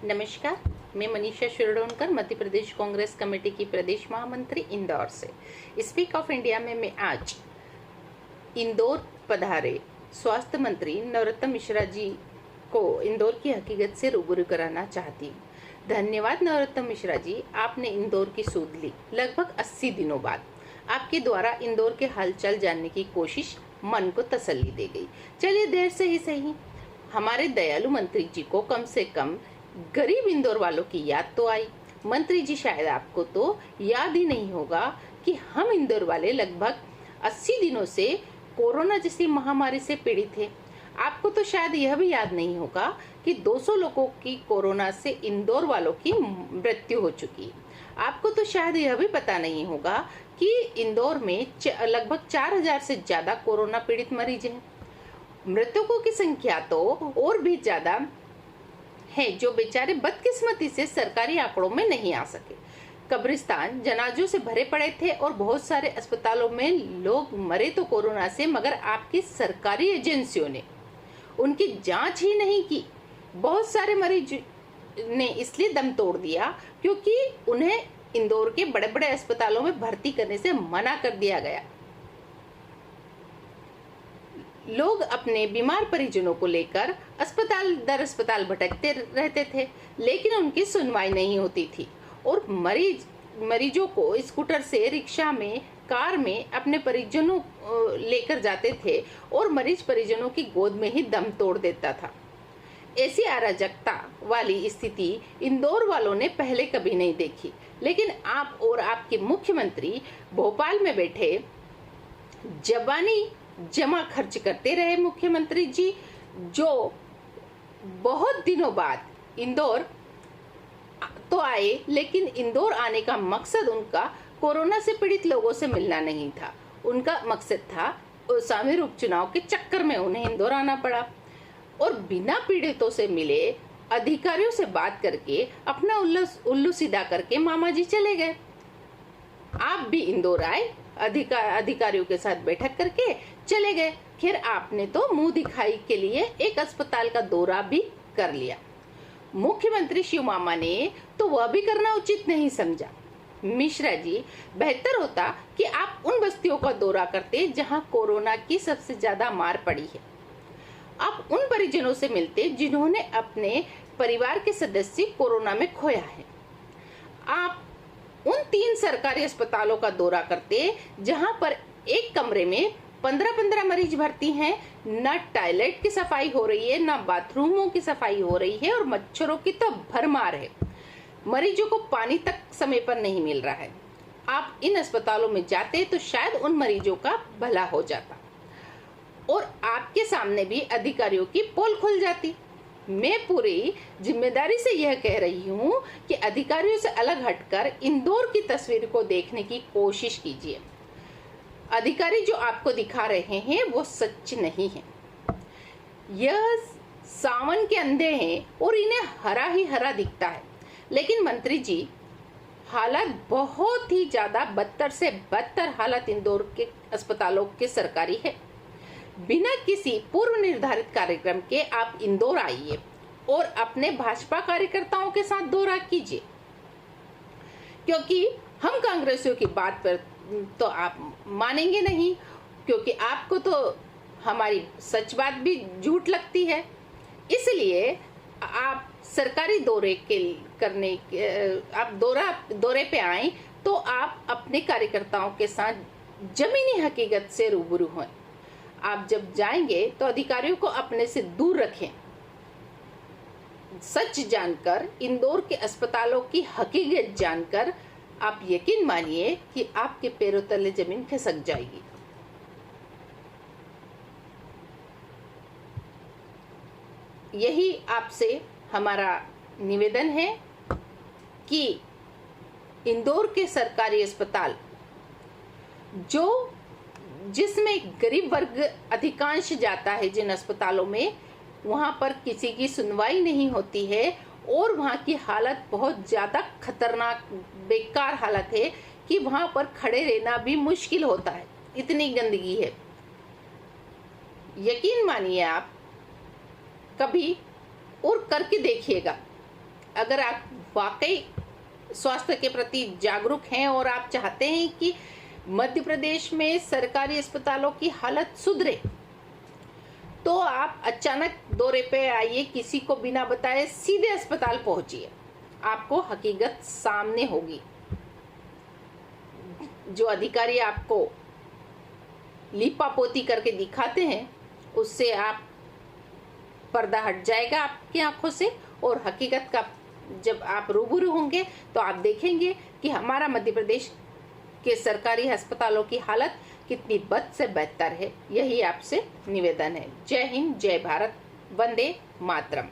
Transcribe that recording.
नमस्कार, मैं मनीषा शिरडोनकर मध्य प्रदेश कांग्रेस कमेटी की प्रदेश महामंत्री इंदौर से। स्पीक ऑफ इंडिया में मैं आज इंदौर पधारे स्वास्थ्य मंत्री नरोत्तम मिश्रा जी को इंदौर की हकीकत से रूबरू कराना चाहती हूँ। धन्यवाद नरोत्तम मिश्रा जी, आपने इंदौर की सूध ली। लगभग 80 दिनों बाद आपके द्वारा इंदौर के हालचाल जानने की कोशिश मन को तसल्ली दे गई। चलिए देर से ही सही, हमारे दयालु मंत्री जी को कम से कम गरीब इंदौर वालों की याद तो आई। मंत्री जी, शायद आपको तो याद ही नहीं होगा कि हम इंदौर वाले लगभग 80 दिनों से कोरोना जैसी महामारी से पीड़ित थे। आपको तो शायद यह भी याद नहीं होगा कि 200 लोगों की कोरोना से इंदौर वालों की मृत्यु हो चुकी है। आपको तो शायद यह भी पता नहीं होगा कि इंदौर में लगभग 4000 से ज्यादा कोरोना पीड़ित मरीज हैं। मृतकों की संख्या तो और भी ज्यादा है, जो बेचारे बदकिस्मती से सरकारी आंकड़ों में नहीं आ सके। कब्रिस्तान जनाजों से भरे पड़े थे और बहुत सारे अस्पतालों में लोग मरे तो कोरोना से, मगर आपकी सरकारी एजेंसियों ने उनकी जांच ही नहीं की। बहुत सारे मरीज ने इसलिए दम तोड़ दिया क्योंकि उन्हें इंदौर के बड़े बड़े अस्पतालों में भर्ती करने से मना कर दिया गया। लोग अपने बीमार परिजनों को लेकर अस्पताल दर अस्पताल भटकते रहते थे, लेकिन उनकी सुनवाई नहीं होती थी और मरीजों को स्कूटर से, रिक्शा में, कार में अपने परिजनों लेकर जाते थे और मरीज परिजनों की गोद में ही दम तोड़ देता था। ऐसी अराजकता वाली स्थिति इंदौर वालों ने पहले कभी नहीं देखी, लेकिन आप और आपके मुख्यमंत्री भोपाल में बैठे जबानी जमा खर्च करते रहे। मुख्यमंत्री जी जो बहुत दिनों बाद इंदौर तो आए, लेकिन इंदौर आने का मकसद उनका कोरोना से पीड़ित लोगों से मिलना नहीं था। उनका मकसद था सामूहिक उपचुनाव के चक्कर में उन्हें इंदौर आना पड़ा और बिना पीड़ितों से मिले अधिकारियों से बात करके अपना उल्लू सीधा करके मामा जी चले गए। आप भी इंदौर आए, अधिकारियों के साथ बैठक करके चले गए। फिर आपने तो मुंह दिखाई के लिए एक अस्पताल का दौरा भी कर लिया। मुख्यमंत्री शिव मामा ने तो वह भी करना उचित नहीं समझा। मिश्रा जी, बेहतर होता कि आप उन बस्तियों का दौरा करते जहां कोरोना की सबसे ज्यादा मार पड़ी है। आप उन परिजनों से मिलते जिन्होंने अपने परिवार के सदस्य कोरोना में खोया है। आप उन 3 सरकारी अस्पतालों का दौरा करते जहां पर एक कमरे में 15-15 मरीज भर्ती हैं, न टॉयलेट की सफाई हो रही है, न बाथरूमों की सफाई हो रही है और मच्छरों की तो भरमार है। मरीजों को पानी तक समय पर नहीं मिल रहा है। आप इन अस्पतालों में जाते तो शायद उन मरीजों का भला हो जाता और आपके सामने भी अधिकारियों की पोल खुल जाती। मैं पूरी जिम्मेदारी से यह कह रही हूँ कि अधिकारियों से अलग हटकर इंदौर की तस्वीर को देखने की कोशिश कीजिए। अधिकारी जो आपको दिखा रहे हैं वो सच नहीं है। यह सावन के अंधे हैं और इन्हें हरा ही हरा दिखता है। लेकिन मंत्री जी, हालत बहुत ही ज्यादा बदतर से बदतर हालत इंदौर के अस्पतालों के सरकारी है। बिना किसी पूर्व निर्धारित कार्यक्रम के आप इंदौर आइए और अपने भाजपा कार्यकर्ताओं के साथ दौरा कीजिए, क्योंकि हम कांग्रेसियों की बात पर तो आप मानेंगे नहीं, क्योंकि आपको तो हमारी सच बात भी झूठ लगती है। इसलिए आप सरकारी दौरे पे आए तो आप अपने कार्यकर्ताओं के साथ जमीनी हकीकत से रूबरू हों। आप जब जाएंगे तो अधिकारियों को अपने से दूर रखें। सच जानकर, इंदौर के अस्पतालों की हकीकत जानकर आप यकीन मानिए कि आपके पैरों तले जमीन खिसक जाएगी। यही आपसे हमारा निवेदन है कि इंदौर के सरकारी अस्पताल जिसमें गरीब वर्ग अधिकांश जाता है, जिन अस्पतालों में वहां पर किसी की सुनवाई नहीं होती है और वहां की हालत बहुत ज्यादा खतरनाक बेकार हालत है कि वहां पर खड़े रहना भी मुश्किल होता है, इतनी गंदगी है। यकीन मानिए आप कभी और करके देखिएगा। अगर आप वाकई स्वास्थ्य के प्रति जागरूक हैं और आप चाहते हैं कि मध्य प्रदेश में सरकारी अस्पतालों की हालत सुधरे, तो आप अचानक दौरे पे आइए, किसी को बिना बताए सीधे अस्पताल पहुंचिए, आपको हकीकत सामने होगी। जो अधिकारी आपको लीपापोती करके दिखाते हैं, उससे आप पर्दा हट जाएगा आपकी आंखों से, और हकीकत का जब आप रूबरू होंगे तो आप देखेंगे कि हमारा मध्य प्रदेश के सरकारी अस्पतालों की हालत कितनी बद से बदतर है। यही आपसे निवेदन है। जय हिंद, जय भारत, वंदे मातरम।